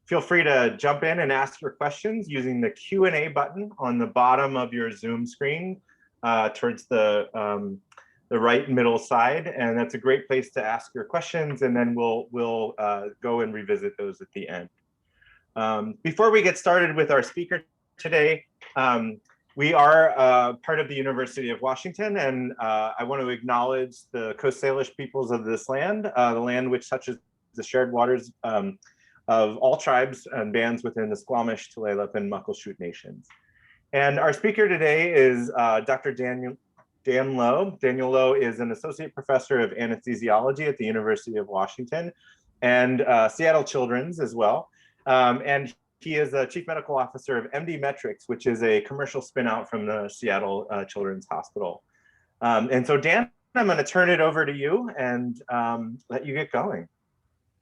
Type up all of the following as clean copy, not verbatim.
Feel free to jump in and ask your questions using the Q&A button on the bottom of your Zoom screen towards the right middle side. And that's a great place to ask your questions. And then we'll go and revisit those at the end. Before we get started with our speaker today, we are part of the University of Washington, and I want to acknowledge the Coast Salish peoples of this land, the land which touches the shared waters of all tribes and bands within the Squamish, Tulalip, and Muckleshoot nations. And our speaker today is Dr. Dan Lowe. Daniel Lowe is an associate professor of anesthesiology at the University of Washington and Seattle Children's as well. And he is a chief medical officer of MD Metrics, which is a commercial spinout from the Seattle Children's Hospital. And so Dan, I'm going to turn it over to you and let you get going.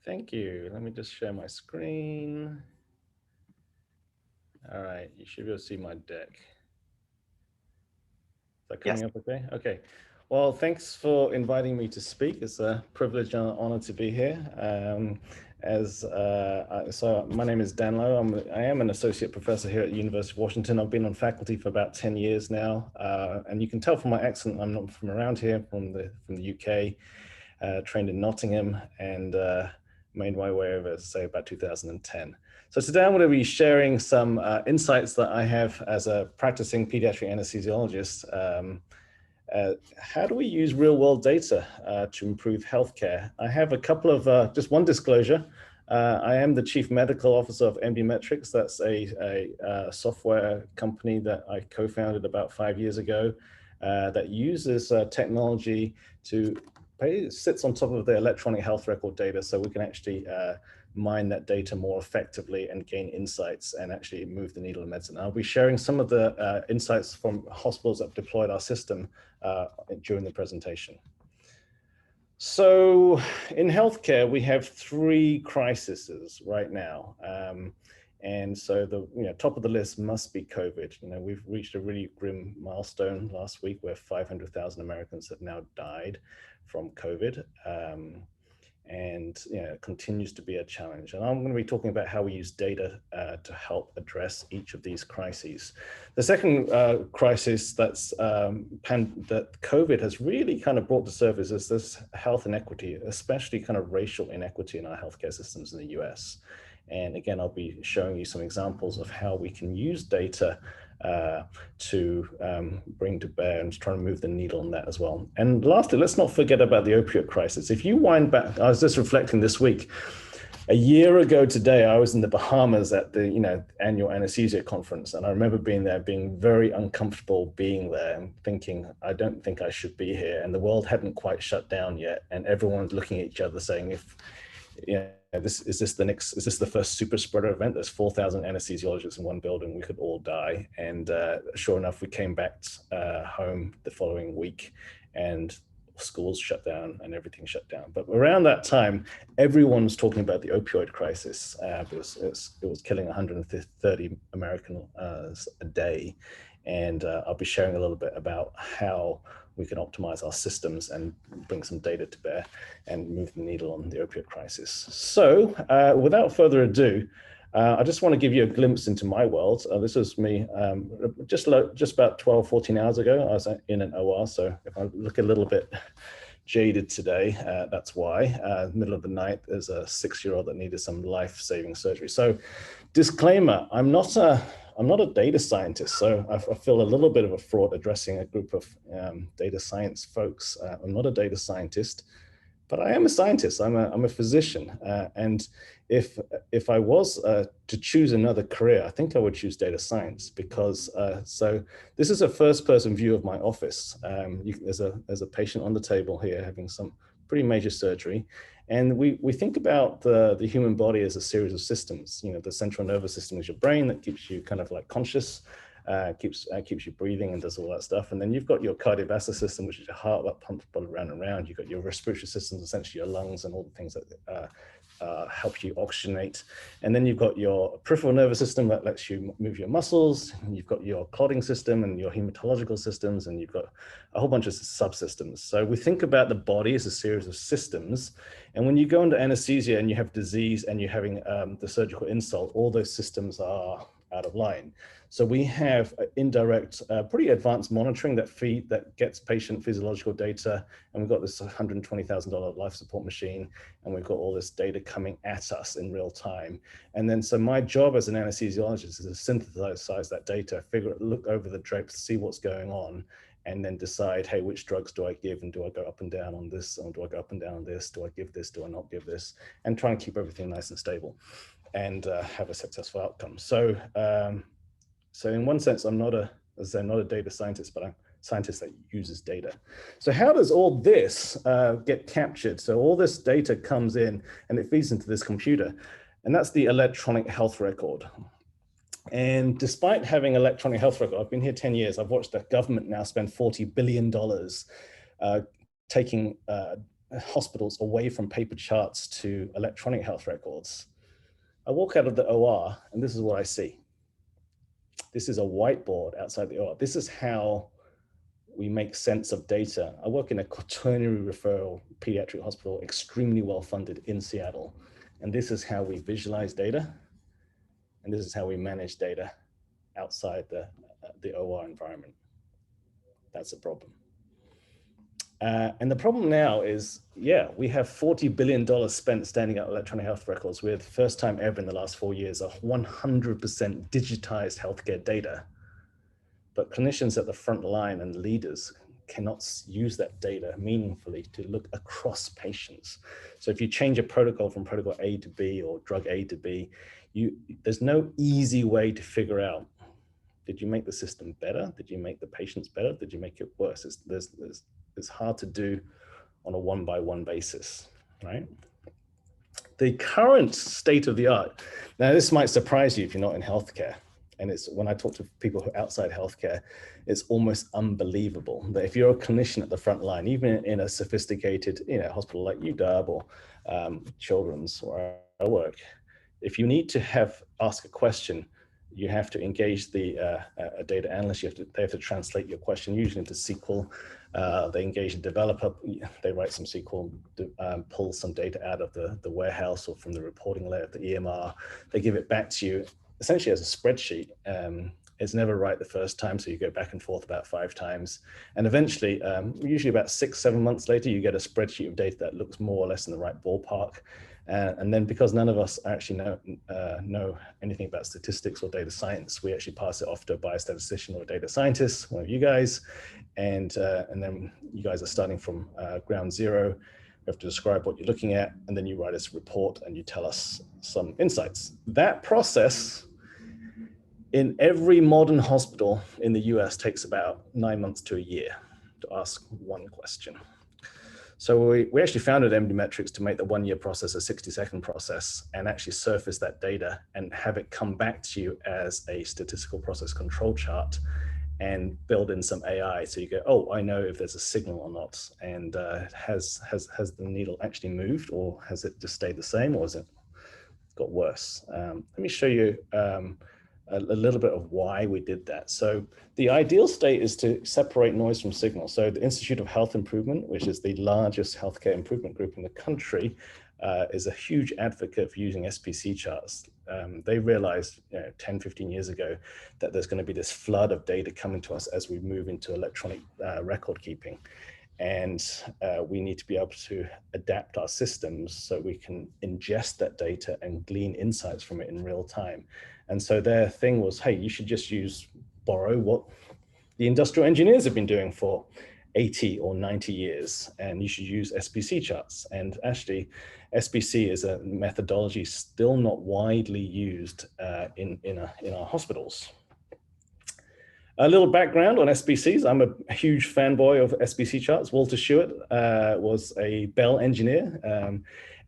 Thank you. Let me just share my screen. All right, you should be able to see my deck. Is that coming up okay? Okay. Well, thanks for inviting me to speak. It's a privilege and an honor to be here. So my name is Dan Lowe. I am an associate professor here at the University of Washington. I've been on faculty for about 10 years now. And you can tell from my accent, I'm not from around here, from the UK, trained in Nottingham, and made my way over, say, about 2010. So today I'm going to be sharing some insights that I have as a practicing pediatric anesthesiologist. How do we use real-world data to improve healthcare? I have a couple of, just one disclosure. I am the chief medical officer of MD Metrics. That's a software company that I co-founded about 5 years ago that uses technology to sits on top of the electronic health record data, so we can actually mine that data more effectively and gain insights and actually move the needle in medicine. I'll be sharing some of the insights from hospitals that deployed our system during the presentation. So in healthcare, we have 3 crises right now. And so the top of the list must be COVID. We've reached a really grim milestone last week where 500,000 Americans have now died from COVID. And it continues to be a challenge. And I'm going to be talking about how we use data to help address each of these crises. The second crisis that COVID has really kind of brought to surface is this health inequity, especially kind of racial inequity in our healthcare systems in the US. And again, I'll be showing you some examples of how we can use data to bring to bear and try to move the needle on that as well. And lastly, let's not forget about the opioid crisis. If you wind back, I was just reflecting this week, a year ago today, I was in the Bahamas at the annual anesthesia conference. And I remember being there, being very uncomfortable being there and thinking, I don't think I should be here. And the world hadn't quite shut down yet. And everyone's looking at each other saying, is this the first super spreader event? There's 4,000 anesthesiologists in one building, we could all die. And sure enough, we came back home the following week and schools shut down and everything shut down. But around that time, everyone was talking about the opioid crisis. It was killing 130 Americans a day. And I'll be sharing a little bit about how we can optimize our systems and bring some data to bear and move the needle on the opioid crisis. So without further ado, I just want to give you a glimpse into my world. This was me just about 12, 14 hours ago. I was in an OR, so if I look a little bit jaded today, that's why. Middle of the night, there's a 6-year-old that needed some life-saving surgery. So disclaimer, I'm not a data scientist, so I feel a little bit of a fraud addressing a group of data science folks. I'm not a data scientist, but I am a scientist. I'm a physician, and if I was to choose another career, I think I would choose data science because so this is a first-person view of my office. There's a patient on the table here having some pretty major surgery. And we think about the human body as a series of systems. The central nervous system is your brain that keeps you kind of like conscious, keeps you breathing and does all that stuff. And then you've got your cardiovascular system, which is your heart that pumps blood around and around. You've got your respiratory system, essentially your lungs and all the things that help you oxygenate. And then you've got your peripheral nervous system that lets you move your muscles. And you've got your clotting system and your hematological systems, and you've got a whole bunch of subsystems. So we think about the body as a series of systems. And when you go into anesthesia and you have disease and you're having the surgical insult, all those systems are out of line. So we have indirect, pretty advanced monitoring that gets patient physiological data. And we've got this $120,000 life support machine, and we've got all this data coming at us in real time. And then, so my job as an anesthesiologist is to synthesize that data, look over the drapes, see what's going on, and then decide, hey, which drugs do I give? And do I go up and down on this? Or do I go up and down on this? Do I give this? Do I not give this? And try and keep everything nice and stable and have a successful outcome. So, so in one sense, I'm not a data scientist, but I'm a scientist that uses data. So how does all this get captured? So all this data comes in and it feeds into this computer, and that's the electronic health record. And despite having electronic health record, I've been here 10 years, I've watched the government now spend $40 billion taking hospitals away from paper charts to electronic health records. I walk out of the OR and this is what I see. This is a whiteboard outside the OR. This is how we make sense of data. I work in a quaternary referral pediatric hospital, extremely well funded in Seattle. And this is how we visualize data. And this is how we manage data outside the OR environment. That's a problem. And the problem now is, yeah, we have $40 billion spent standing up electronic health records with, first time ever in the last 4 years, a 100% digitized healthcare data. But clinicians at the front line and leaders cannot use that data meaningfully to look across patients. So if you change a protocol from protocol A to B or drug A to B, there's no easy way to figure out, did you make the system better? Did you make the patients better? Did you make it worse? It's hard to do on a one-by-one basis, right? The current state of the art, now this might surprise you if you're not in healthcare, and it's when I talk to people who are outside healthcare, it's almost unbelievable that if you're a clinician at the front line, even in a sophisticated hospital like UW or Children's where I work, if you need to ask a question, you have to engage a data analyst. They have to translate your question usually into SQL. They engage a developer. They write some SQL, pull some data out of the warehouse or from the reporting layer of the EMR. They give it back to you essentially as a spreadsheet. It's never right the first time, so you go back and forth about 5 times. And eventually, usually about 6-7 months later, you get a spreadsheet of data that looks more or less in the right ballpark. And then because none of us actually know anything about statistics or data science, we actually pass it off to a biostatistician or a data scientist, one of you guys. And then you guys are starting from ground zero. You have to describe what you're looking at, and then you write us a report and you tell us some insights. That process in every modern hospital in the US takes about 9 months to a year to ask one question. So we actually founded MD Metrics to make the 1-year process a 60-second process and actually surface that data and have it come back to you as a statistical process control chart and build in some AI. So you go, oh, I know if there's a signal or not. And has the needle actually moved, or has it just stayed the same, or has it got worse? Let me show you a little bit of why we did that. So the ideal state is to separate noise from signal. So the Institute of Health Improvement, which is the largest healthcare improvement group in the country, is a huge advocate for using SPC charts. They realized 10, 15 years ago that there's going to be this flood of data coming to us as we move into electronic record keeping. And we need to be able to adapt our systems so we can ingest that data and glean insights from it in real time. And so their thing was, hey, you should just borrow what the industrial engineers have been doing for 80 or 90 years, and you should use SPC charts. And actually, SPC is a methodology still not widely used in our hospitals. A little background on SBCs. I'm a huge fanboy of SBC charts. Walter Stewart was a Bell engineer.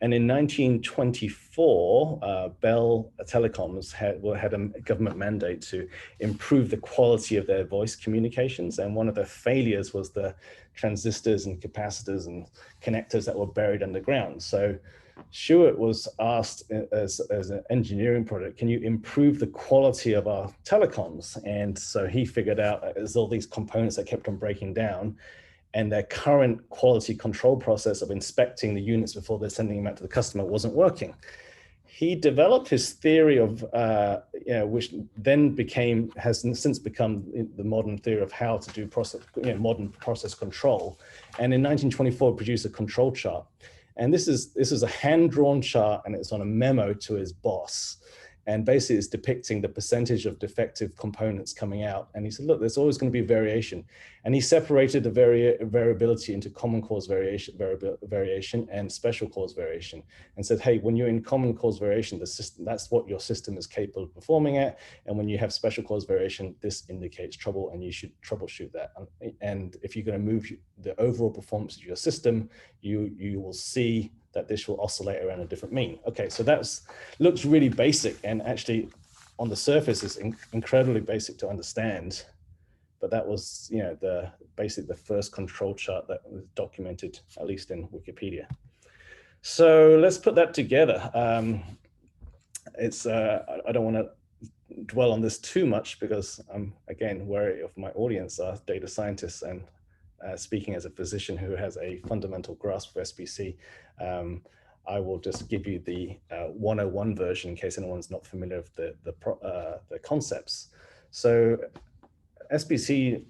And in 1924, Bell Telecoms had a government mandate to improve the quality of their voice communications. And one of the failures was the transistors and capacitors and connectors that were buried underground. So Stuart was asked as an engineering project, can you improve the quality of our telecoms? And so he figured out there's all these components that kept on breaking down, and their current quality control process of inspecting the units before they're sending them out to the customer wasn't working. He developed his theory of, which then has since become the modern theory of how to do modern process control. And in 1924, produced a control chart. And this is a hand-drawn chart, and it's on a memo to his boss. And basically it's depicting the percentage of defective components coming out. And he said, look, there's always going to be variation. And he separated the variability into common cause variation and special cause variation, and said, hey, when you're in common cause variation, the system, that's what your system is capable of performing at. And when you have special cause variation, this indicates trouble, and you should troubleshoot that. And if you're going to move the overall performance of your system, you will see that this will oscillate around a different mean. Okay, so looks really basic, and actually on the surface is incredibly basic to understand. But that was, basically the first control chart that was documented, at least in Wikipedia. So let's put that together. I don't want to dwell on this too much, because I'm, again, wary of my audience are data scientists, and speaking as a physician who has a fundamental grasp of SBC, I will just give you the 101 version in case anyone's not familiar with the concepts. So SBC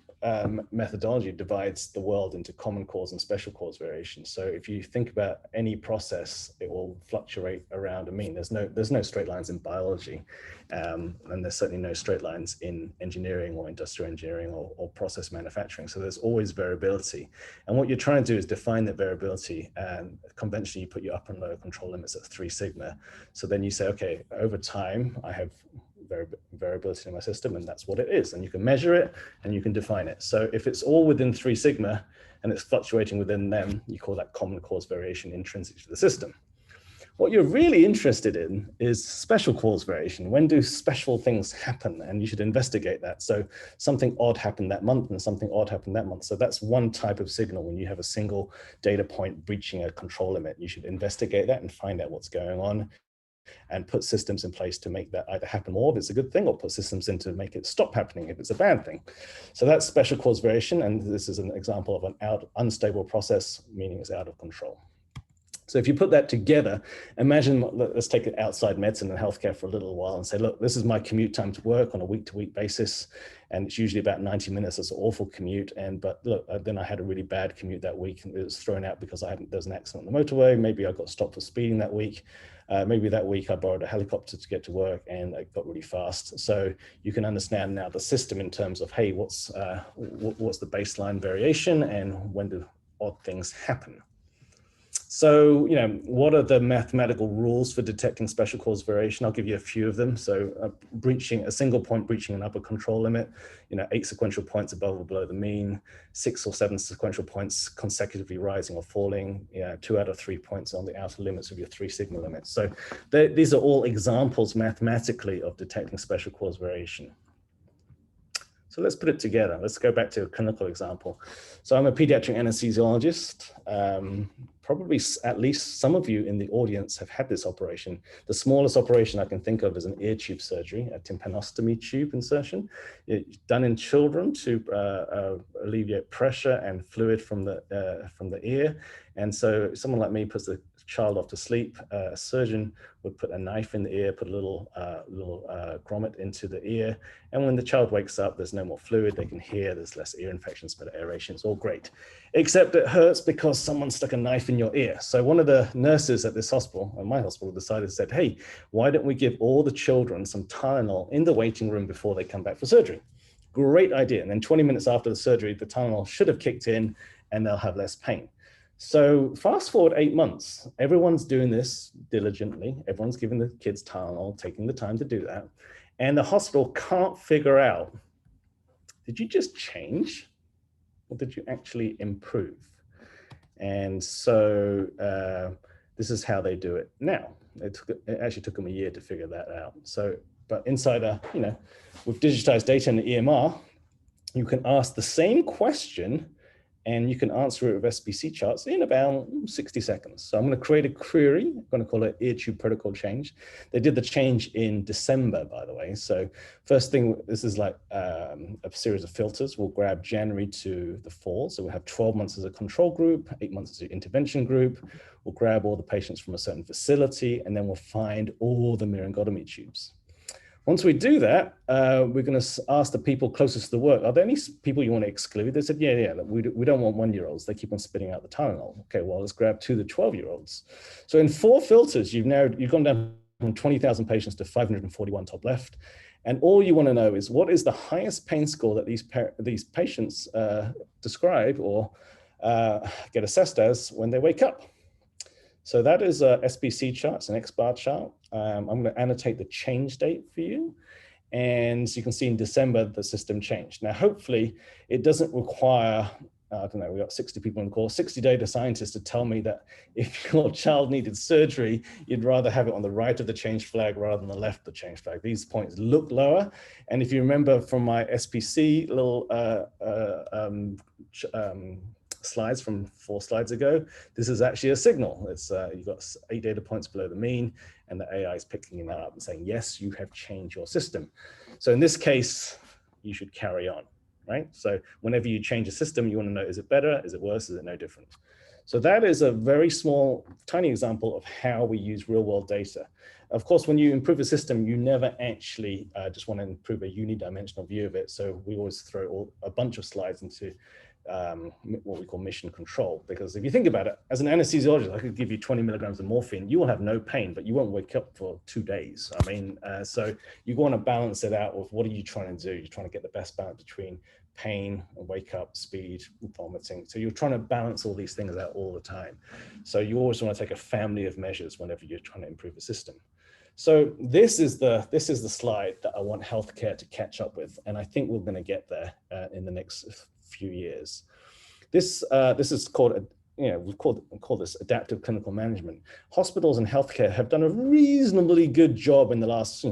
methodology divides the world into common cause and special cause variation. So if you think about any process, it will fluctuate around a mean. There's no straight lines in biology, and there's certainly no straight lines in engineering or industrial engineering or process manufacturing. So there's always variability. And what you're trying to do is define that variability. And conventionally, you put your upper and lower control limits at 3 sigma. So then you say, okay, over time, I have variability in my system, and that's what it is. And you can measure it and you can define it. So if it's all within 3 sigma and it's fluctuating within them, you call that common cause variation intrinsic to the system. What you're really interested in is special cause variation. When do special things happen? And you should investigate that. So something odd happened that month and something odd happened that month. So that's one type of signal. When you have a single data point breaching a control limit, you should investigate that and find out what's going on, and put systems in place to make that either happen more if it's a good thing, or put systems in to make it stop happening if it's a bad thing. So that's special cause variation, and this is an example of an unstable process, meaning it's out of control. So if you put that together, imagine, let's take it outside medicine and healthcare for a little while and say, look, this is my commute time to work on a week-to-week basis, and it's usually about 90 minutes. It's an awful commute, but look, then I had a really bad commute that week, and it was thrown out because there was an accident on the motorway. Maybe I got stopped for speeding that week. Maybe that week I borrowed a helicopter to get to work and I got really fast. So you can understand now the system in terms of, hey, what's the baseline variation and when do odd things happen? So, what are the mathematical rules for detecting special cause variation? I'll give you a few of them. So breaching a single point, breaching an upper control limit, 8 sequential points above or below the mean, 6 or 7 sequential points consecutively rising or falling, 2 out of 3 points on the outer limits of your 3 sigma limits. So these are all examples mathematically of detecting special cause variation. So let's put it together. Let's go back to a clinical example. So I'm a pediatric anesthesiologist. Probably at least some of you in the audience have had this operation. The smallest operation I can think of is an ear tube surgery, a tympanostomy tube insertion. It's done in children to alleviate pressure and fluid from the ear. And so someone like me puts the child off to sleep. A surgeon would put a knife in the ear, put a little grommet into the ear. And when the child wakes up, there's no more fluid. They can hear, there's less ear infections, better aeration. It's all great. Except it hurts because someone stuck a knife in your ear. So one of the nurses at this hospital, at my hospital, said, hey, why don't we give all the children some Tylenol in the waiting room before they come back for surgery? Great idea. And then 20 minutes after the surgery, the Tylenol should have kicked in and they'll have less pain. So fast forward 8 months, everyone's doing this diligently. Everyone's giving the kids Tylenol, taking the time to do that. And the hospital can't figure out, did you just change or did you actually improve? And so this is how they do it now. It actually took them a year to figure that out. So, but inside with digitized data in the EMR, you can ask the same question and you can answer it with SBC charts in about 60 seconds. So I'm going to create a query. I'm going to call it earTube protocol change. They did the change in December, by the way. So first thing, this is like a series of filters. We'll grab January to the fall. So we'll have 12 months as a control group, 8 months as an intervention group. We'll grab all the patients from a certain facility, and then we'll find all the myringotomy tubes. Once we do that, we're going to ask the people closest to the work, are there any people you want to exclude? They said, yeah, we don't want 1-year-olds. They keep on spitting out the Tylenol. Okay, well, let's grab 2 to 12-year-olds. So in 4 filters, you've gone down from 20,000 patients to 541 top left. And all you want to know is what is the highest pain score that these patients describe or get assessed as when they wake up. So that is a SBC chart, it's an X-bar chart. I'm going to annotate the change date for you. And so you can see in December, the system changed. Now, hopefully it doesn't require, I don't know, we got 60 people on the call, 60 data scientists to tell me that if your child needed surgery, you'd rather have it on the right of the change flag rather than the left of the change flag. These points look lower. And if you remember from my SPC little slides from 4 slides ago, this is actually a signal. It's you've got 8 data points below the mean, and the AI is picking that up and saying, yes, you have changed your system. So in this case, you should carry on, right? So whenever you change a system, you want to know, is it better? Is it worse? Is it no different? So that is a very small, tiny example of how we use real world data. Of course, when you improve a system, you never actually just want to improve a unidimensional view of it. So we always throw a bunch of slides into what we call mission control, because if you think about it, as an anesthesiologist, I could give you 20 milligrams of morphine, you will have no pain, but you won't wake up for 2 days. I mean, so you want to balance it out with what are you trying to do? You're trying to get the best balance between pain, wake up, speed, vomiting. So you're trying to balance all these things out all the time. So you always want to take a family of measures whenever you're trying to improve a system. So this is the slide that I want healthcare to catch up with, and I think we're going to get there in the next few years. This is called, we call this adaptive clinical management. Hospitals and healthcare have done a reasonably good job in the last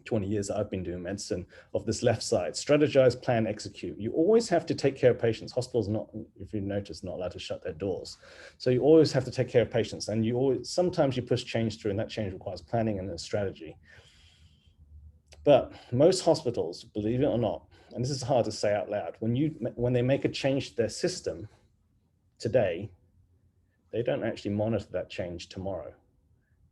20 years that I've been doing medicine of this left side: strategize, plan, execute. You always have to take care of patients. Hospitals not, if you notice, not allowed to shut their doors. So you always have to take care of patients, and sometimes you push change through, and that change requires planning and a strategy. But most hospitals, believe it or not, and this is hard to say out loud, when they make a change to their system today, they don't actually monitor that change tomorrow.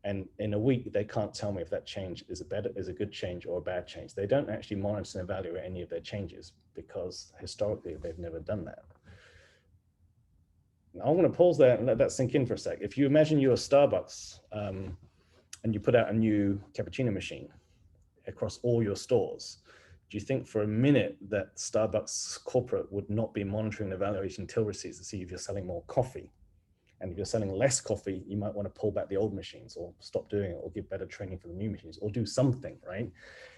And in a week, they can't tell me if that change is a good change or a bad change. They don't actually monitor and evaluate any of their changes because historically they've never done that. Now I'm going to pause there and let that sink in for a sec. If you imagine you're a Starbucks and you put out a new cappuccino machine across all your stores, do you think for a minute that Starbucks corporate would not be monitoring and evaluating till receipts to see if you're selling more coffee? And if you're selling less coffee, you might want to pull back the old machines or stop doing it or give better training for the new machines or do something, right?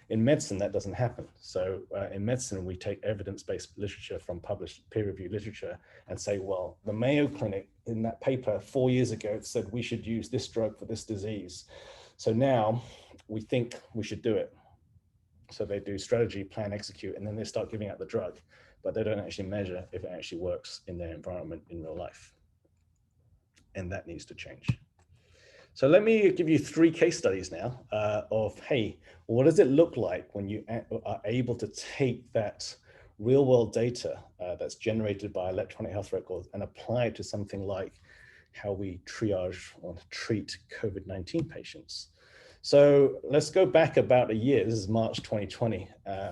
In medicine, that doesn't happen. So in medicine, we take evidence-based literature from published peer-reviewed literature and say, well, the Mayo Clinic in that paper 4 years ago said we should use this drug for this disease. So now we think we should do it. So they do strategy, plan, execute, and then they start giving out the drug, but they don't actually measure if it actually works in their environment in real life. And that needs to change. So let me give you 3 case studies now of, hey, what does it look like when you are able to take that real world data that's generated by electronic health records and apply it to something like how we triage or treat COVID-19 patients. So let's go back about a year. This is March 2020.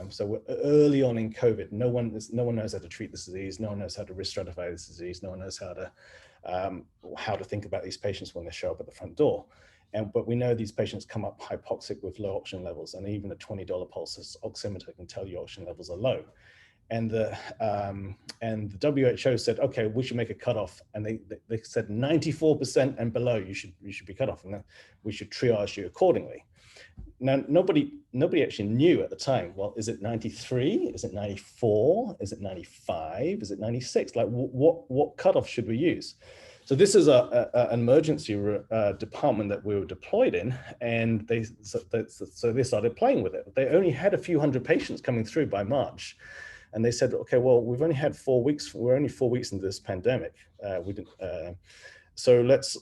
So we're early on in COVID. No one knows how to treat this disease. No one knows how to risk stratify this disease. No one knows how to think about these patients when they show up at the front door. But we know these patients come up hypoxic with low oxygen levels, and even a $20 pulse oximeter can tell you oxygen levels are low. And the WHO said, okay, we should make a cutoff. And they said 94% and below, you should be cut off, and then we should triage you accordingly. Now, nobody actually knew at the time, well, is it 93? Is it 94? Is it 95? Is it 96? Like what cutoff should we use? So this is an emergency department that we were deployed in, and so they started playing with it. They only had a few hundred patients coming through by March. And they said, okay, well, we've only had 4 weeks. We're only 4 weeks into this pandemic. So let's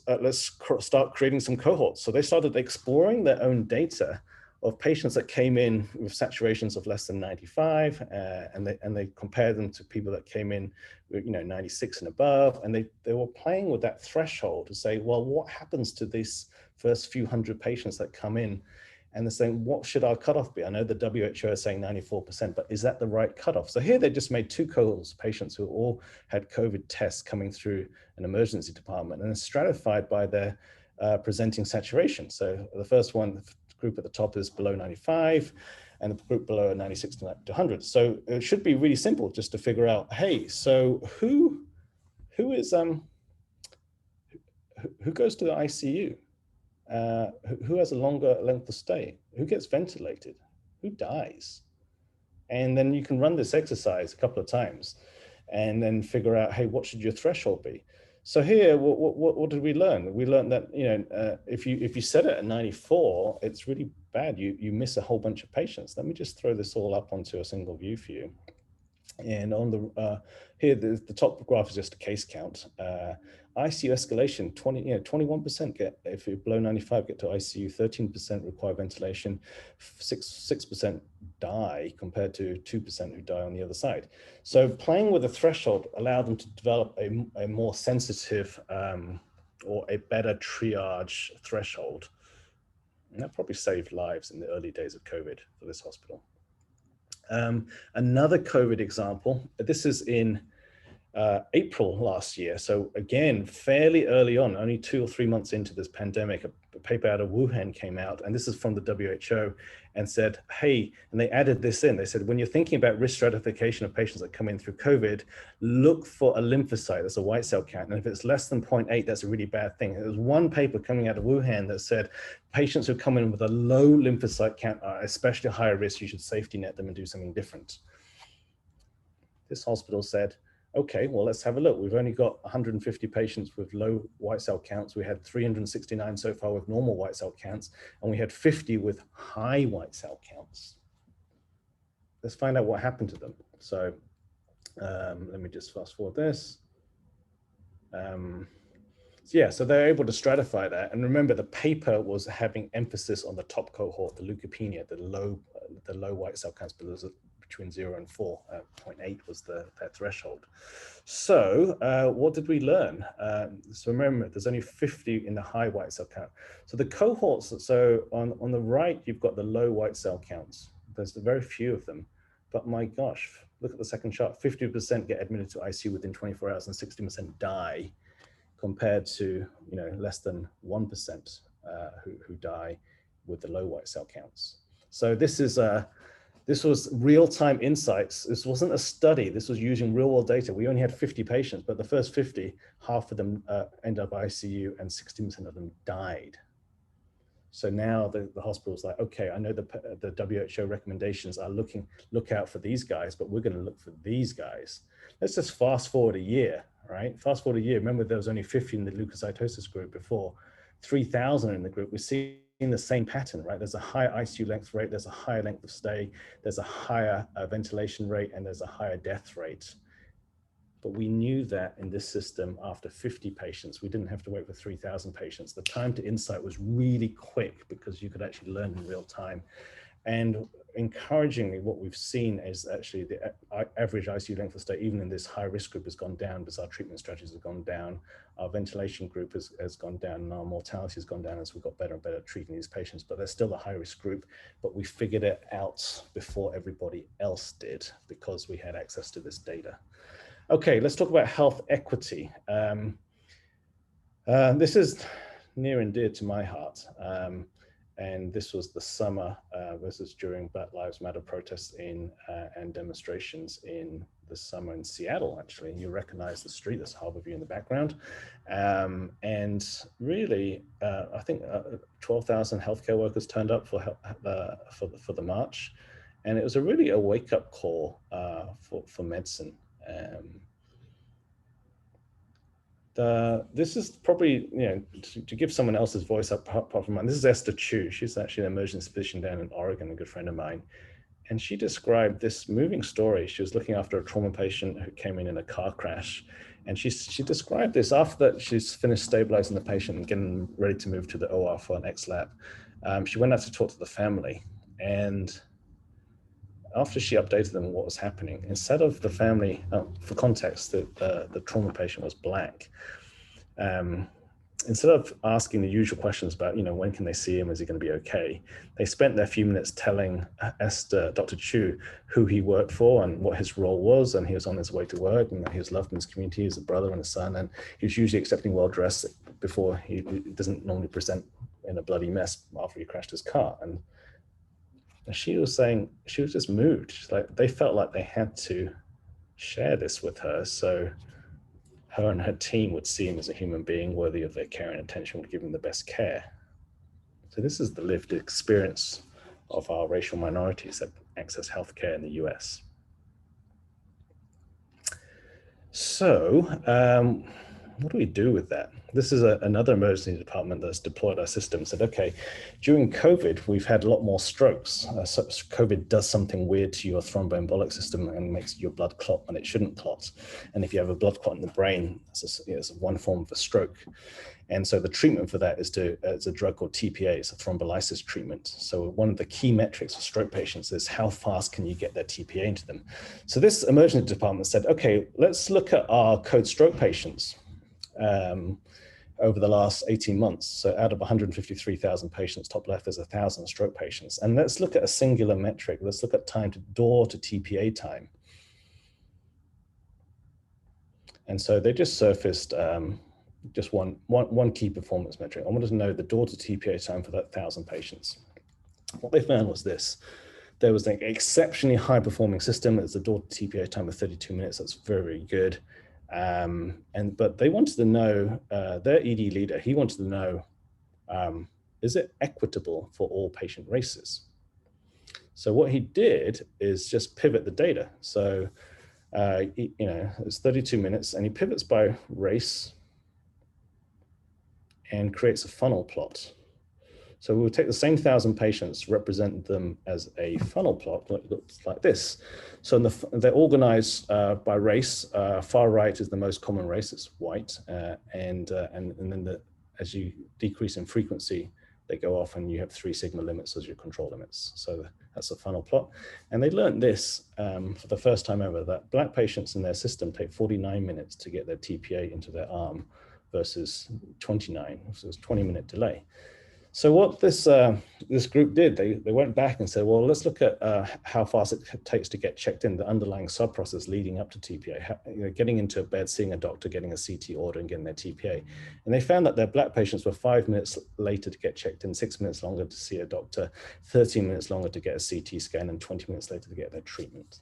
start creating some cohorts. So they started exploring their own data of patients that came in with saturations of less than 95, and they compared them to people that came in with 96 and above, and they were playing with that threshold to say, well, what happens to these first few hundred patients that come in? And they're saying, what should our cutoff be? I know the WHO is saying 94%, but is that the right cutoff? So here they just made 2 cohorts of patients who all had COVID tests coming through an emergency department, and it's stratified by their presenting saturation. So the first one, the group at the top is below 95, and the group below 96 to 100. So it should be really simple just to figure out, hey, so who goes to the ICU? Who has a longer length of stay? Who gets ventilated? Who dies? And then you can run this exercise a couple of times and then figure out, hey, what should your threshold be? So here, what did we learn? We learned that if you set it at 94, it's really bad. You miss a whole bunch of patients. Let me just throw this all up onto a single view for you. And on the here, the top graph is just a case count. ICU escalation, 21% get, if you're below 95, get to ICU, 13% require ventilation, 6% die compared to 2% who die on the other side. So playing with the threshold allowed them to develop a more sensitive or a better triage threshold. And that probably saved lives in the early days of COVID for this hospital. Another COVID example, this is in April last year. So again, fairly early on, only 2 or 3 months into this pandemic, a paper out of Wuhan came out, and this is from the WHO, and said, hey, and they added this in. They said, when you're thinking about risk stratification of patients that come in through COVID, look for a lymphocyte, that's a white cell count. And if it's less than 0.8, that's a really bad thing. There was one paper coming out of Wuhan that said, patients who come in with a low lymphocyte count are especially higher risk. You should safety net them and do something different. This hospital said, okay, well, let's have a look. We've only got 150 patients with low white cell counts. We had 369 so far with normal white cell counts, and we had 50 with high white cell counts. Let's find out what happened to them. So let me just fast forward this. So they're able to stratify that. And remember, the paper was having emphasis on the top cohort, the leukopenia, the low white cell counts, but between 0 and 4, 0.8 was that threshold. So what did we learn? So remember, there's only 50 in the high white cell count. So the cohorts, so on the right, you've got the low white cell counts. There's very few of them, but my gosh, look at the second chart, 50% get admitted to ICU within 24 hours and 60% die, compared to less than 1% who die with the low white cell counts. So this was real-time insights. This wasn't a study. This was using real-world data. We only had 50 patients, but the first 50, half of them ended up ICU and 60% of them died. So now the hospital's like, okay, I know the WHO recommendations are look out for these guys, but we're going to look for these guys. Let's just fast forward a year, right? Fast forward a year. Remember, there was only 50 in the leukocytosis group before, 3,000 in the group. We're seeing the same pattern, right? There's a higher ICU length rate, there's a higher length of stay, there's a higher ventilation rate, and there's a higher death rate. But we knew that in this system, after 50 patients, we didn't have to wait for 3,000 patients. The time to insight was really quick because you could actually learn in real time. And encouragingly, what we've seen is actually the average ICU length of stay, even in this high risk group, has gone down because our treatment strategies have gone down. Our ventilation group has gone down, and our mortality has gone down as we've got better and better at treating these patients. But they're still a high risk group, but we figured it out before everybody else did because we had access to this data. Okay, let's talk about health equity. This is near and dear to my heart. And this was the summer, this is during Black Lives Matter protests and demonstrations in the summer in Seattle, actually. You recognize the street, there's Harborview in the background. And really, I think 12,000 healthcare workers turned up for the march. And it was really a wake-up call for medicine. This is probably, to give someone else's voice apart from mine, this is Esther Chu. She's actually an emergency physician down in Oregon, a good friend of mine. And she described this moving story. She was looking after a trauma patient who came in a car crash. And she described this after that she's finished stabilizing the patient and getting ready to move to the OR for an X-lab. She went out to talk to the family. And after she updated them on what was happening, instead of the family, for context, the trauma patient was Black. Instead of asking the usual questions about, when can they see him? Is he going to be okay? They spent their few minutes telling Dr. Chu who he worked for and what his role was. And he was on his way to work and that he was loved in his community as a brother and a son. And he was usually accepting well-dressed before he doesn't normally present in a bloody mess after he crashed his car. And she was saying, she was just moved. She's like, they felt like they had to share this with her. So her and her team would see him as a human being worthy of their care and attention, would give him the best care. So this is the lived experience of our racial minorities that access healthcare in the US. So what do we do with that? This is another emergency department that's deployed our system, said, okay, during COVID, we've had a lot more strokes. So COVID does something weird to your thromboembolic system and makes your blood clot when it shouldn't clot. And if you have a blood clot in the brain, it's one form of a stroke. And so the treatment for that is a drug called TPA, it's a thrombolysis treatment. So one of the key metrics for stroke patients is how fast can you get that TPA into them? So this emergency department said, okay, let's look at our code stroke patients over the last 18 months. So out of 153,000 patients, top left, there's 1,000 stroke patients. And let's look at a singular metric. Let's look at time to door to TPA time. And so they just surfaced just one key performance metric. I wanted to know the door to TPA time for that 1,000 patients. What they found was this. There was an exceptionally high performing system. It's a door to TPA time of 32 minutes. That's very, very good. But they wanted to know, their ED leader, he wanted to know, is it equitable for all patient races? So what he did is just pivot the data. So, it's 32 minutes and he pivots by race and creates a funnel plot. So we'll take the same 1,000 patients, represent them as a funnel plot that looks like this. So they're organized by race. Far right is the most common race, it's white. And then as you decrease in frequency, they go off and you have 3 sigma limits as your control limits. So that's a funnel plot. And they learned this for the first time ever, that Black patients in their system take 49 minutes to get their TPA into their arm versus 29, so it's a 20-minute delay. So what this group did, they went back and said, well, let's look at how fast it takes to get checked in, the underlying sub-process leading up to TPA, getting into a bed, seeing a doctor, getting a CT order and getting their TPA. And they found that their Black patients were 5 minutes later to get checked in, 6 minutes longer to see a doctor, 13 minutes longer to get a CT scan, and 20 minutes later to get their treatment.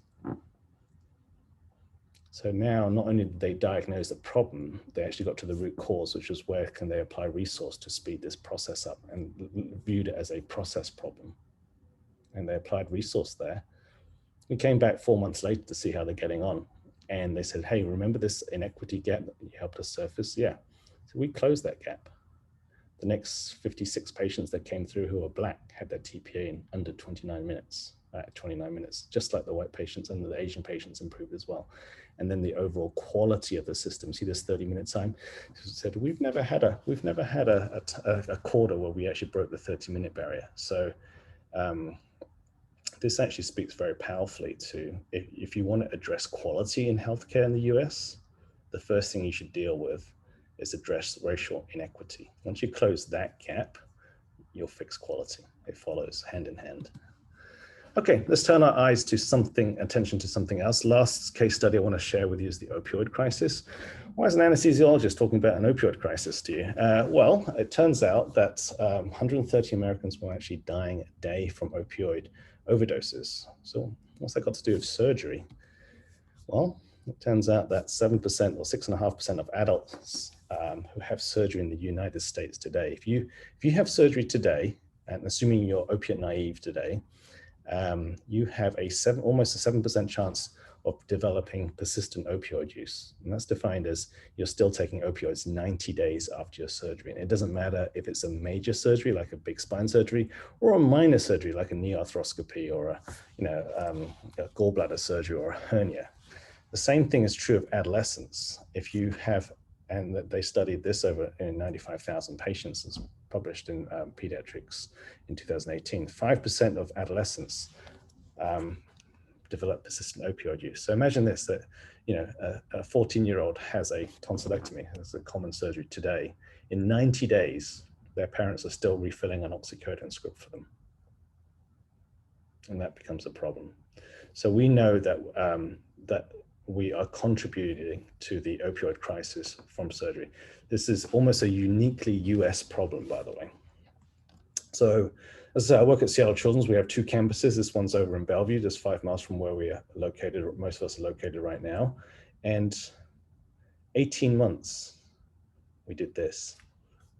So now, not only did they diagnose the problem, they actually got to the root cause, which was where can they apply resource to speed this process up, and viewed it as a process problem. And they applied resource there. We came back 4 months later to see how they're getting on. And they said, hey, remember this inequity gap that you helped us surface? Yeah. So we closed that gap. The next 56 patients that came through who were Black had their TPA in under 29 minutes. 29 minutes, just like the white patients, and the Asian patients improved as well. And then the overall quality of the system, see this 30-minute time, said we've never had a quarter where we actually broke the 30-minute barrier. So this actually speaks very powerfully to, if you want to address quality in healthcare in the US, the first thing you should deal with is address racial inequity. Once you close that gap, you'll fix quality. It follows hand in hand. Okay, let's turn our eyes to attention to something else. Last case study I want to share with you is the opioid crisis. Why is an anesthesiologist talking about an opioid crisis to you? Well, it turns out that 130 Americans were actually dying a day from opioid overdoses. So what's that got to do with surgery? Well, it turns out that 7% or 6.5% of adults who have surgery in the United States today, if you have surgery today, and assuming you're opiate naive today, you have almost a 7% chance of developing persistent opioid use. And that's defined as you're still taking opioids 90 days after your surgery. And it doesn't matter if it's a major surgery, like a big spine surgery, or a minor surgery, like a knee arthroscopy or a gallbladder surgery or a hernia. The same thing is true of adolescents. If you have, and they studied this over in 95,000 patients, as published in Pediatrics in 2018, 5% of adolescents develop persistent opioid use. So imagine this, that a 14-year-old has a tonsillectomy, that's a common surgery today. In 90 days, their parents are still refilling an oxycodone script for them. And that becomes a problem. So we know that, that we are contributing to the opioid crisis from surgery. This is almost a uniquely US problem, by the way. So as I said, I work at Seattle Children's. We have 2 campuses. This one's over in Bellevue, just 5 miles from where we are located. Most of us are located right now. And 18 months, we did this.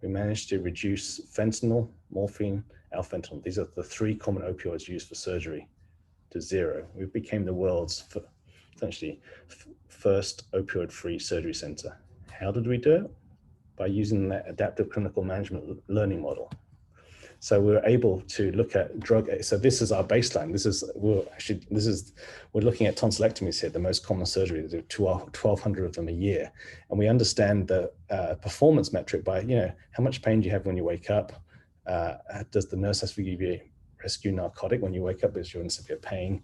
We managed to reduce fentanyl, morphine, alfentanil. These are the 3 common opioids used for surgery to 0. We became the world's essentially first opioid-free surgery center. How did we do it? By using that adaptive clinical management learning model. So we were able to look at so this is our baseline. We're looking at tonsillectomies here, the most common surgery. There are 1,200 of them a year. And we understand the performance metric by, how much pain do you have when you wake up? Does the nurse have to give you a rescue narcotic when you wake up because you're in severe pain?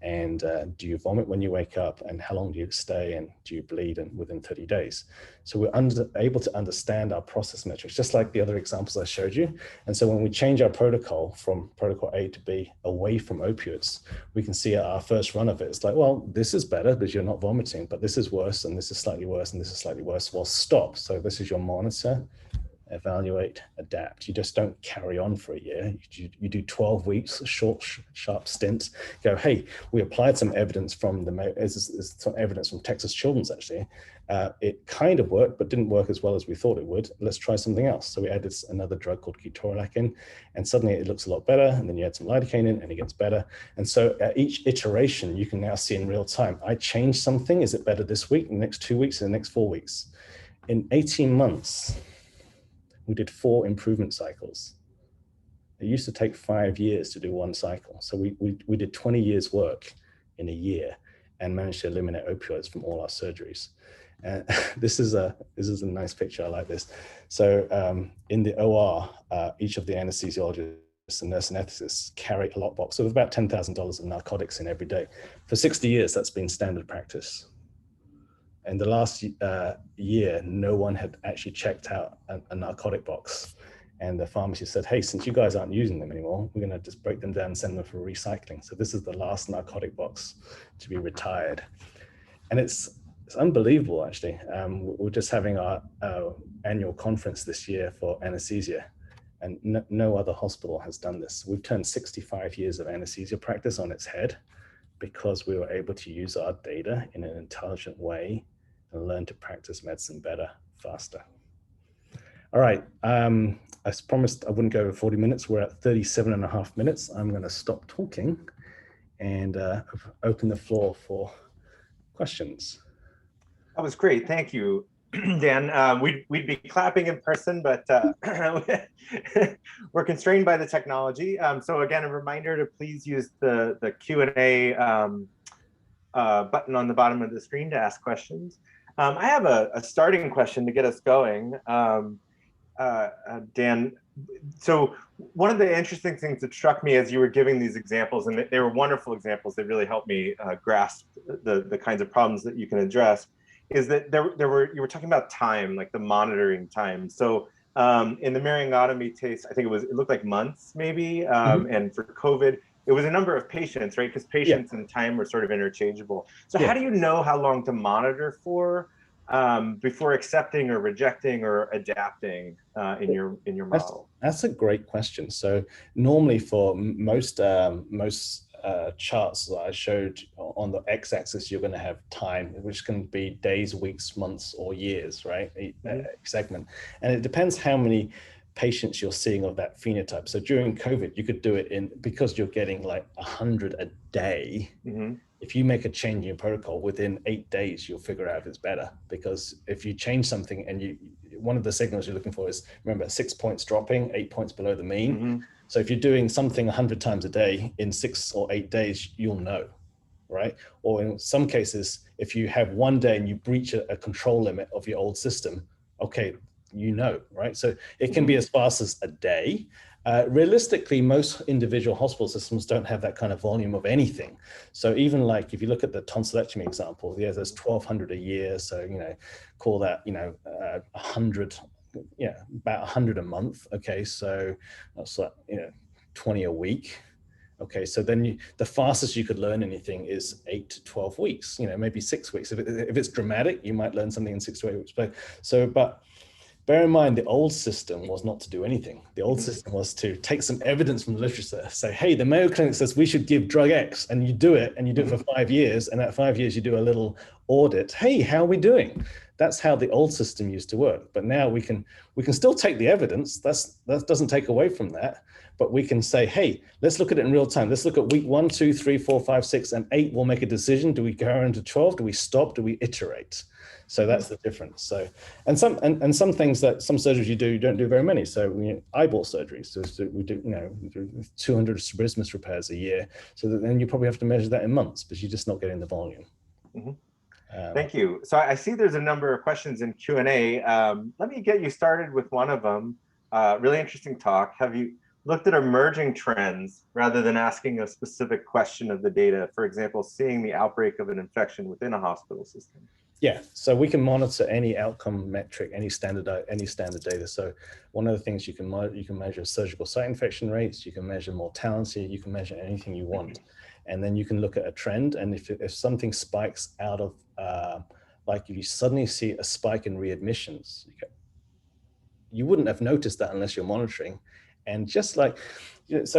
And do you vomit when you wake up, and how long do you stay, and do you bleed within 30 days? So we're able to understand our process metrics, just like the other examples I showed you. And so when we change our protocol from protocol A to B away from opioids, we can see our first run of it. It's like, well, this is better because you're not vomiting, but this is worse, and this is slightly worse, and this is slightly worse. Well, stop. So this is your monitor. Evaluate, adapt. You just don't carry on for a year. You do 12 weeks, short, sharp stints. Go, hey, we applied some evidence from some evidence from Texas Children's actually. It kind of worked, but didn't work as well as we thought it would. Let's try something else. So we added another drug called ketorolac in, and suddenly it looks a lot better. And then you add some lidocaine in, and it gets better. And so at each iteration, you can now see in real time, I changed something. Is it better this week, in the next 2 weeks, in the next 4 weeks? In 18 months, we did 4 improvement cycles. It used to take 5 years to do 1 cycle. So we did 20 years work in a year and managed to eliminate opioids from all our surgeries. And this is a nice picture. I like this. So in the OR, each of the anesthesiologists and nurse anesthetists carry a lockbox of about $10,000 of narcotics in every day. For 60 years, that's been standard practice. In the last year, no one had actually checked out a narcotic box. And the pharmacist said, hey, since you guys aren't using them anymore, we're going to just break them down and send them for recycling. So this is the last narcotic box to be retired. And it's unbelievable, actually. We're just having our annual conference this year for anesthesia. And no other hospital has done this. We've turned 65 years of anesthesia practice on its head because we were able to use our data in an intelligent way and learn to practice medicine better, faster. All right, I promised I wouldn't go over 40 minutes. We're at 37 and a half minutes. I'm gonna stop talking and open the floor for questions. That was great, thank you, Dan. We'd be clapping in person, but we're constrained by the technology. So again, a reminder to please use the Q&A button on the bottom of the screen to ask questions. I have a starting question to get us going, Dan. So one of the interesting things that struck me as you were giving these examples, and they were wonderful examples that really helped me grasp the kinds of problems that you can address, is that you were talking about time, like the monitoring time. So in the myringotomy case, I think it looked like months maybe, and for COVID, it was a number of patients, right? Because patients and time were sort of interchangeable. So how do you know how long to monitor for before accepting or rejecting or adapting in your model? That's a great question. So normally for most charts that I showed on the x-axis, you're going to have time, which can be days, weeks, months, or years, right? Segment. And it depends how many patients you're seeing of that phenotype. So during COVID, you could do it because you're getting like 100 a day. If you make a change in your protocol, within 8 days, you'll figure out if it's better. Because if you change something and one of the signals you're looking for is, remember, 6 points dropping, 8 points below the mean. So if you're doing something 100 times a day in 6 or 8 days, you'll know, right? Or in some cases, if you have one day and you breach a control limit of your old system, okay, you know, right? So it can be as fast as a day. Realistically, most individual hospital systems don't have that kind of volume of anything. So even like, if you look at the tonsillectomy example, yeah, there's 1,200 a year. So, call that, 100, about 100 a month. Okay. So that's like, 20 a week. Okay, so then the fastest you could learn anything is 8 to 12 weeks, maybe 6 weeks. If it's dramatic, you might learn something in 6 to 8 weeks. But bear in mind, the old system was not to do anything. The old system was to take some evidence from the literature, say, hey, the Mayo Clinic says we should give drug X, and you do it for 5 years, and at 5 years you do a little audit. Hey, how are we doing? That's how the old system used to work. But now we can still take the evidence. That doesn't take away from that. But we can say, hey, let's look at it in real time. Let's look at week 1, 2, 3, 4, 5, 6, and 8. We'll make a decision. Do we go into 12? Do we stop? Do we iterate? So that's the difference. So, and some things that some surgeries you don't do very many. So eyeball surgeries. So we do 200 strabismus repairs a year. So then you probably have to measure that in months, but you're just not getting the volume. Thank you. So I see there's a number of questions in Q&A. Let me get you started with one of them. Really interesting talk. Have you looked at emerging trends rather than asking a specific question of the data? For example, seeing the outbreak of an infection within a hospital system. Yeah, so we can monitor any outcome metric, any standard data. So one of the things you can measure surgical site infection rates, you can measure mortality, you can measure anything you want. And then you can look at a trend, and if something spikes out of, like if you suddenly see a spike in readmissions, you wouldn't have noticed that unless you're monitoring. And just like, it's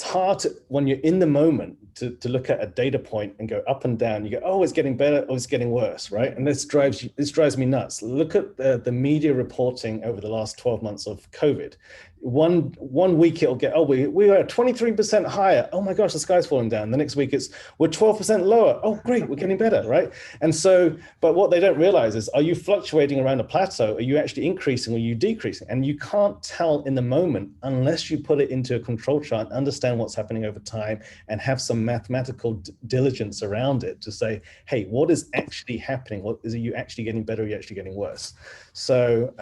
hard to, when you're in the moment, to look at a data point and go up and down. You go, oh, it's getting better, oh, it's getting worse, right? And this drives me nuts. Look at the media reporting over the last 12 months of COVID. One week it'll get, oh, we are 23% higher. Oh my gosh, the sky's falling down. The next week we're 12% lower. Oh, great, we're getting better, right? And so, but what they don't realize is, are you fluctuating around a plateau? Are you actually increasing or are you decreasing? And you can't tell in the moment unless you put it into a control chart, understand what's happening over time, and have some mathematical diligence around it to say, hey, what is actually happening? Are you actually getting better? Or are you actually getting worse? So,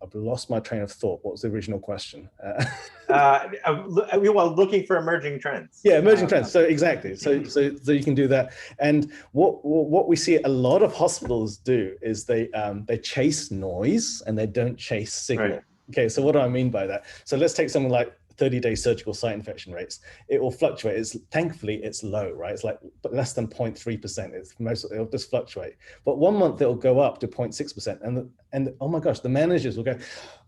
I've lost my train of thought. What was the original question? Well, looking for emerging trends. Yeah, emerging trends. So exactly. So you can do that. And what we see a lot of hospitals do is they chase noise and they don't chase signal. Right. Okay, so what do I mean by that? So let's take something like 30-day surgical site infection rates. It will fluctuate. Thankfully it's low, right? It's like less than 0.3%. It'll just fluctuate. But 1 month it'll go up to 0.6%, and oh my gosh, the managers will go,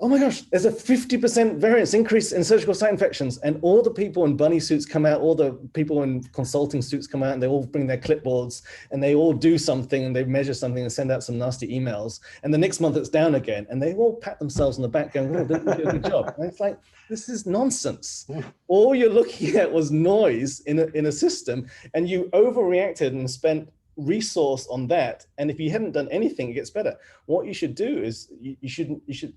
oh my gosh, there's a 50% variance increase in surgical site infections, and all the people in bunny suits come out, all the people in consulting suits come out, and they all bring their clipboards and they all do something and they measure something and send out some nasty emails. And the next month it's down again, and they all pat themselves on the back going, oh, they did a good job. And it's like, this is nonsense. All you're looking at was noise in a system, and you overreacted and spent resource on that. And if you hadn't done anything, it gets better. What you should do is you should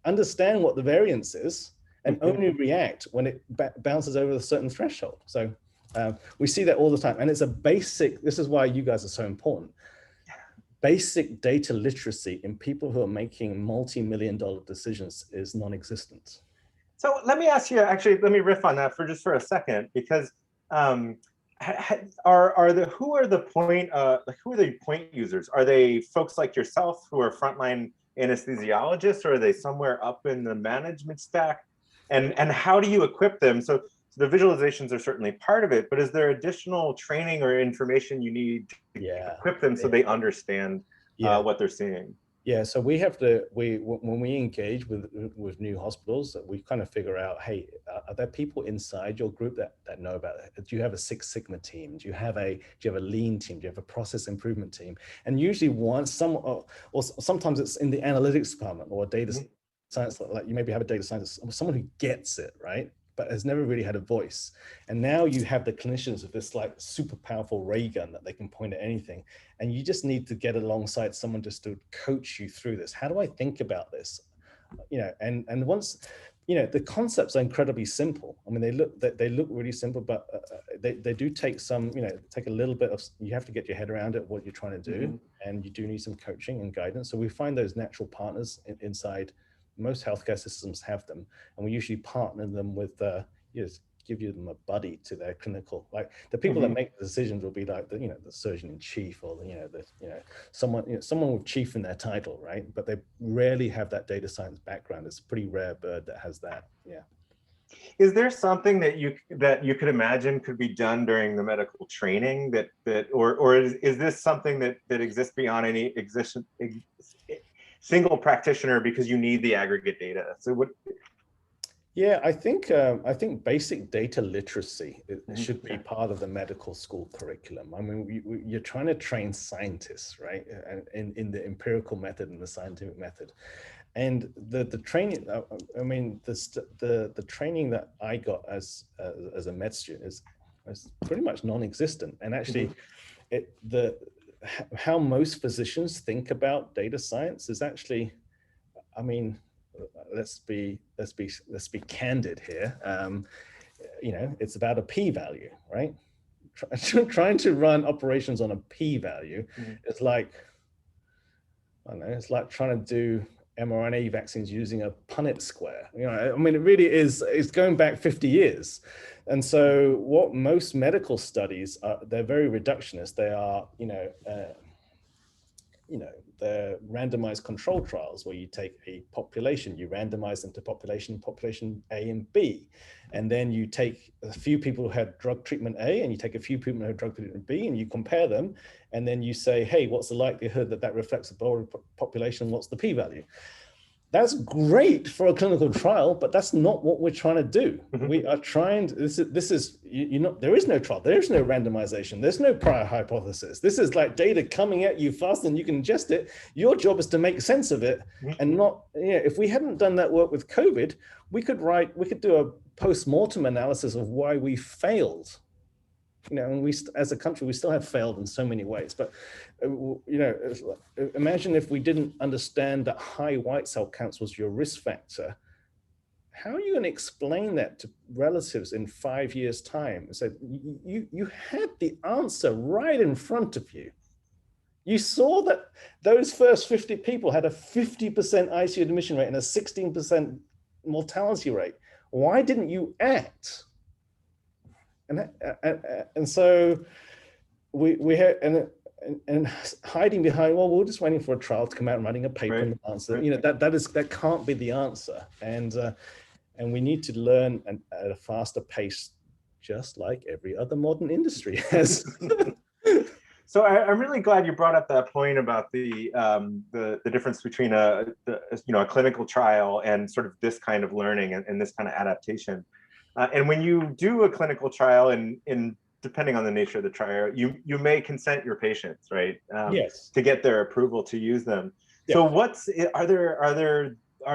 understand what the variance is and only react when it bounces over a certain threshold. So we see that all the time, and it's a basic. This is why you guys are so important. Basic data literacy in people who are making multi-million-dollar decisions is non-existent. So let me ask you, actually, let me riff on that for a second, because who are the point users? Are they folks like yourself who are frontline anesthesiologists, or are they somewhere up in the management stack? And how do you equip them? So the visualizations are certainly part of it, but is there additional training or information you need to equip them so they understand what they're seeing? Yeah, so we have to, when we engage with new hospitals, we kind of figure out, hey, are there people inside your group that know about it? Do you have a Six Sigma team? Do you have a lean team? Do you have a process improvement team? And usually or sometimes it's in the analytics department or data science, like you maybe have a data scientist, someone who gets it, right? But has never really had a voice. And now you have the clinicians with this like super powerful ray gun that they can point at anything. And you just need to get alongside someone just to coach you through this. How do I think about this? You know, and once, you know, the concepts are incredibly simple. I mean, they look really simple, but they do take some, you know, take a little bit of, you have to get your head around it, what you're trying to do. And you do need some coaching and guidance. So we find those natural partners most healthcare systems have them, and we usually partner them with give you them a buddy to their clinical, like the people that make the decisions will be like the, you know, the surgeon in chief, or someone with chief in their title, right? But they rarely have that data science background. It's a pretty rare bird that has that. Yeah. Is there something that you could imagine could be done during the medical training or is this something that exists beyond any single practitioner because you need the aggregate data? So what? Yeah, I think basic data literacy should be part of the medical school curriculum. I mean, you're trying to train scientists, right? And in the empirical method and the scientific method, and the training. I mean, the training that I got as a med student is pretty much non-existent. And actually, how most physicians think about data science is actually, I mean, let's be candid here. You know, it's about a p-value, right? Trying to run operations on a p-value is like, I don't know, it's like trying to do mRNA vaccines using a Punnett square. You know, I mean, it really is. It's going back 50 years. And so what most medical studies are, they're very reductionist. They are, the randomized control trials where you take a population, you randomize them to population A and B. And then you take a few people who had drug treatment A and you take a few people who had drug treatment B and you compare them. And then you say, hey, what's the likelihood that reflects the broader population? What's the p-value? That's great for a clinical trial, but that's not what we're trying to do. We are trying to, this is there is no trial, there's no randomization, there's no prior hypothesis. This is like data coming at you faster than you can ingest it. Your job is to make sense of it and not, if we hadn't done that work with COVID, we could do a post-mortem analysis of why we failed. And we, as a country, we still have failed in so many ways. But, imagine if we didn't understand that high white cell counts was your risk factor. How are you going to explain that to relatives in 5 years' time? So you had the answer right in front of you. You saw that those first 50 people had a 50% ICU admission rate and a 16% mortality rate. Why didn't you act? And so we had and hiding behind, well, we're just waiting for a trial to come out and writing a paper and the answer. That can't be the answer. And we need to learn at a faster pace, just like every other modern industry has. So I'm really glad you brought up that point about the difference between a clinical trial and sort of this kind of learning and this kind of adaptation. And when you do a clinical trial, and depending on the nature of the trial, you may consent your patients, right? Yes. To get their approval to use them. Yeah. So are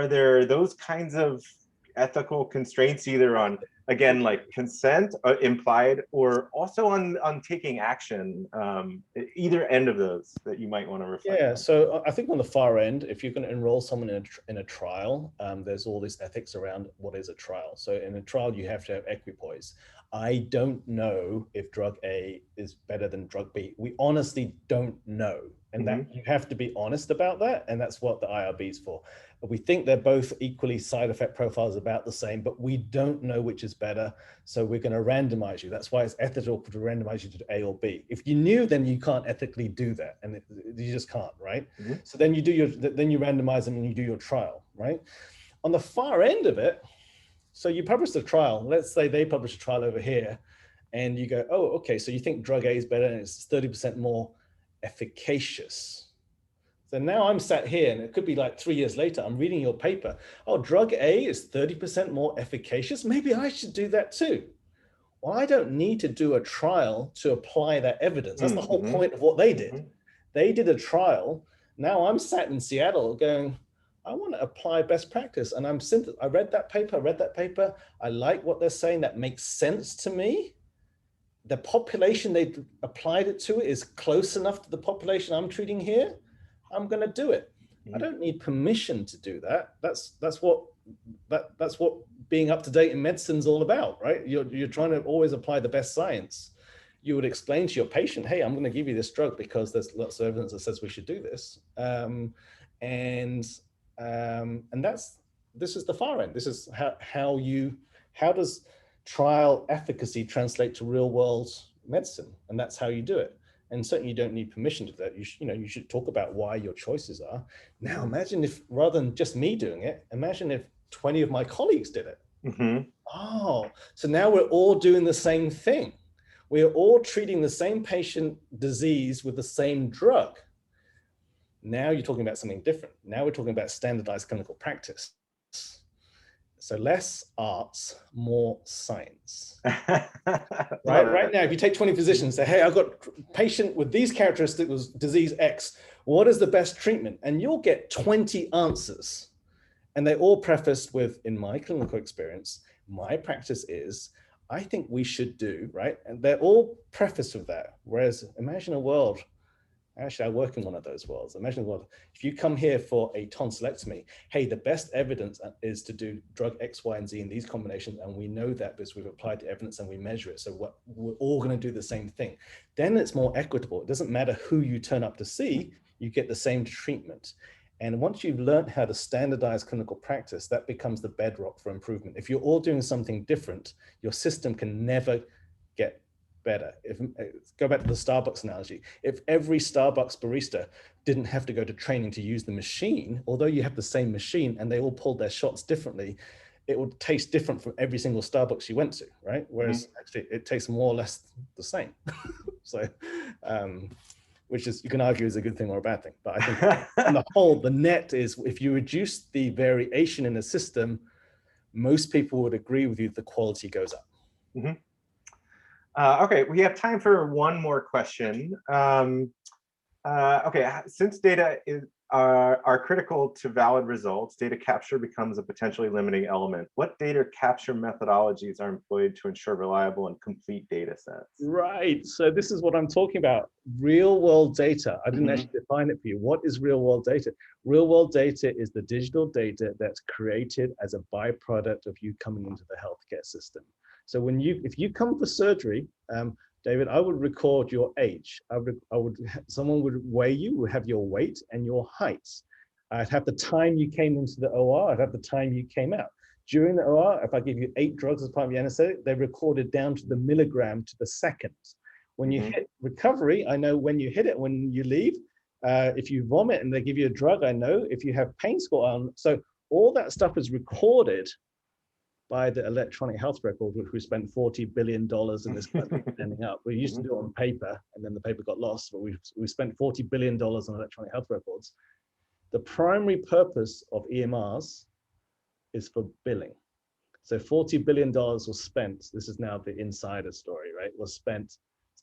there those kinds of ethical constraints, either on, again, like consent implied, or also on taking action, either end of those that you might want to reflect on? So I think on the far end, if you're going to enroll someone in a trial, there's all this ethics around what is a trial. So in a trial, you have to have equipoise. I don't know if drug A is better than drug B. We honestly don't know. And that you have to be honest about that. And that's what the IRB is for. We think they're both equally side effect profiles about the same, but we don't know which is better. So we're going to randomize you. That's why it's ethical to randomize you to A or B. If you knew, then you can't ethically do that. And you just can't, right? So then you randomize them and you do your trial, right? On the far end of it, so you publish the trial. Let's say they publish a trial over here and you go, oh, okay, so you think drug A is better and it's 30% more efficacious. So now I'm sat here, and it could be like 3 years later, I'm reading your paper. Oh, drug A is 30% more efficacious. Maybe I should do that too. Well, I don't need to do a trial to apply that evidence. That's the whole point of what they did. They did a trial. Now I'm sat in Seattle going, I want to apply best practice. And I read that paper. I like what they're saying. That makes sense to me. The population they applied it to is close enough to the population I'm treating here. I'm going to do it. I don't need permission to do that. That's what being up to date in medicine is all about, right? You're trying to always apply the best science. You would explain to your patient, hey, I'm going to give you this drug because there's lots of evidence that says we should do this. This is the far end. This is how does trial efficacy translate to real world medicine? And that's how you do it. And certainly you don't need permission to do that. You should talk about why your choices are. Now imagine if, rather than just me doing it, imagine if 20 of my colleagues did it. Oh, so now we're all doing the same thing. We're all treating the same patient disease with the same drug. Now you're talking about something different. Now we're talking about standardized clinical practice. So less arts, more science. Right now, if you take 20 physicians, say, hey, I've got a patient with these characteristics with disease X. What is the best treatment? And you'll get 20 answers. And they all prefaced with, in my clinical experience, my practice is, I think we should do, right? And they're all prefaced with that. Whereas imagine a world, actually I work in one of those worlds. Imagine a world, if you come here for a tonsillectomy, hey, the best evidence is to do drug X, Y, and Z in these combinations. And we know that because we've applied to evidence and we measure it. So we're all gonna do the same thing. Then it's more equitable. It doesn't matter who you turn up to see, you get the same treatment. And once you've learned how to standardize clinical practice, that becomes the bedrock for improvement. If you're all doing something different, your system can never get better. Go back to the Starbucks analogy. If every Starbucks barista didn't have to go to training to use the machine, although you have the same machine and they all pulled their shots differently, it would taste different from every single Starbucks you went to, right? Whereas actually it tastes more or less the same. So, which is, you can argue is a good thing or a bad thing. But I think on the whole, the net is, if you reduce the variation in the system, most people would agree with you, the quality goes up. Okay, we have time for one more question. Okay, since data are critical to valid results, data capture becomes a potentially limiting element. What data capture methodologies are employed to ensure reliable and complete data sets? Right, so this is what I'm talking about. Real world data. I didn't actually define it for you. What is real world data? Real world data is the digital data that's created as a byproduct of you coming into the healthcare system. So if you come for surgery, David, I would record your age. Someone would weigh you, would have your weight and your height. I'd have the time you came into the OR, I'd have the time you came out. During the OR, if I give you 8 drugs as part of your anesthetic, they're recorded down to the milligram to the second. When you hit recovery, I know when you hit it, when you leave. If you vomit and they give you a drug, I know. If you have pain score on, so all that stuff is recorded by the electronic health record, which we spent $40 billion in this country standing up. We used to do it on paper, and then the paper got lost, but we spent $40 billion on electronic health records. The primary purpose of EMRs is for billing. So $40 billion was spent, this is now the insider story, right? Was spent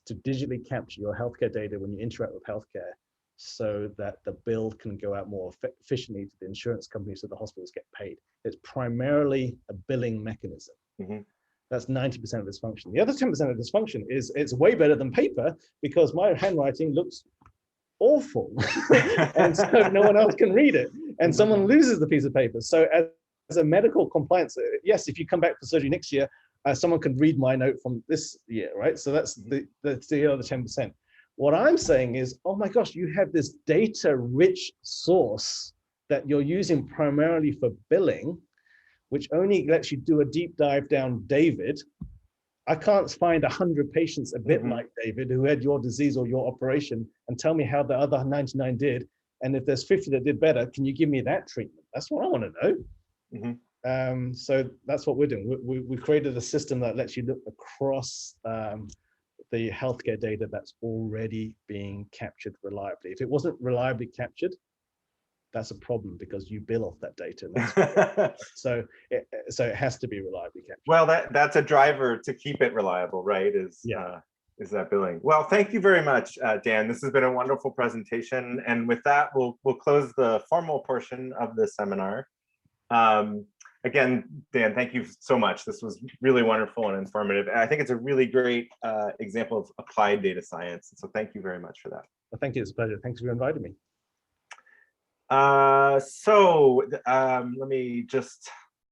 to digitally capture your healthcare data when you interact with healthcare, so that the bill can go out more efficiently to the insurance companies so the hospitals get paid. It's primarily a billing mechanism. That's 90% of this function. The other 10% of this function is, it's way better than paper because my handwriting looks awful. And so no one else can read it. And someone loses the piece of paper. So as a medical compliance, yes, if you come back for surgery next year, someone can read my note from this year, right? So that's the other 10%. What I'm saying is, oh my gosh, you have this data-rich source that you're using primarily for billing, which only lets you do a deep dive down David. I can't find 100 patients a bit like David who had your disease or your operation and tell me how the other 99 did. And if there's 50 that did better, can you give me that treatment? That's what I want to know. So that's what we're doing. We created a system that lets you look across the healthcare data that's already being captured reliably. If it wasn't reliably captured, that's a problem because you bill off that data. And that's so it has to be reliably captured. Well, that's a driver to keep it reliable, right? Is that billing. Well, thank you very much, Dan. This has been a wonderful presentation. And with that, we'll close the formal portion of the seminar. Again, Dan, thank you so much. This was really wonderful and informative. And I think it's a really great example of applied data science. So thank you very much for that. Well, thank you. It's a pleasure. Thanks for inviting me. Let me just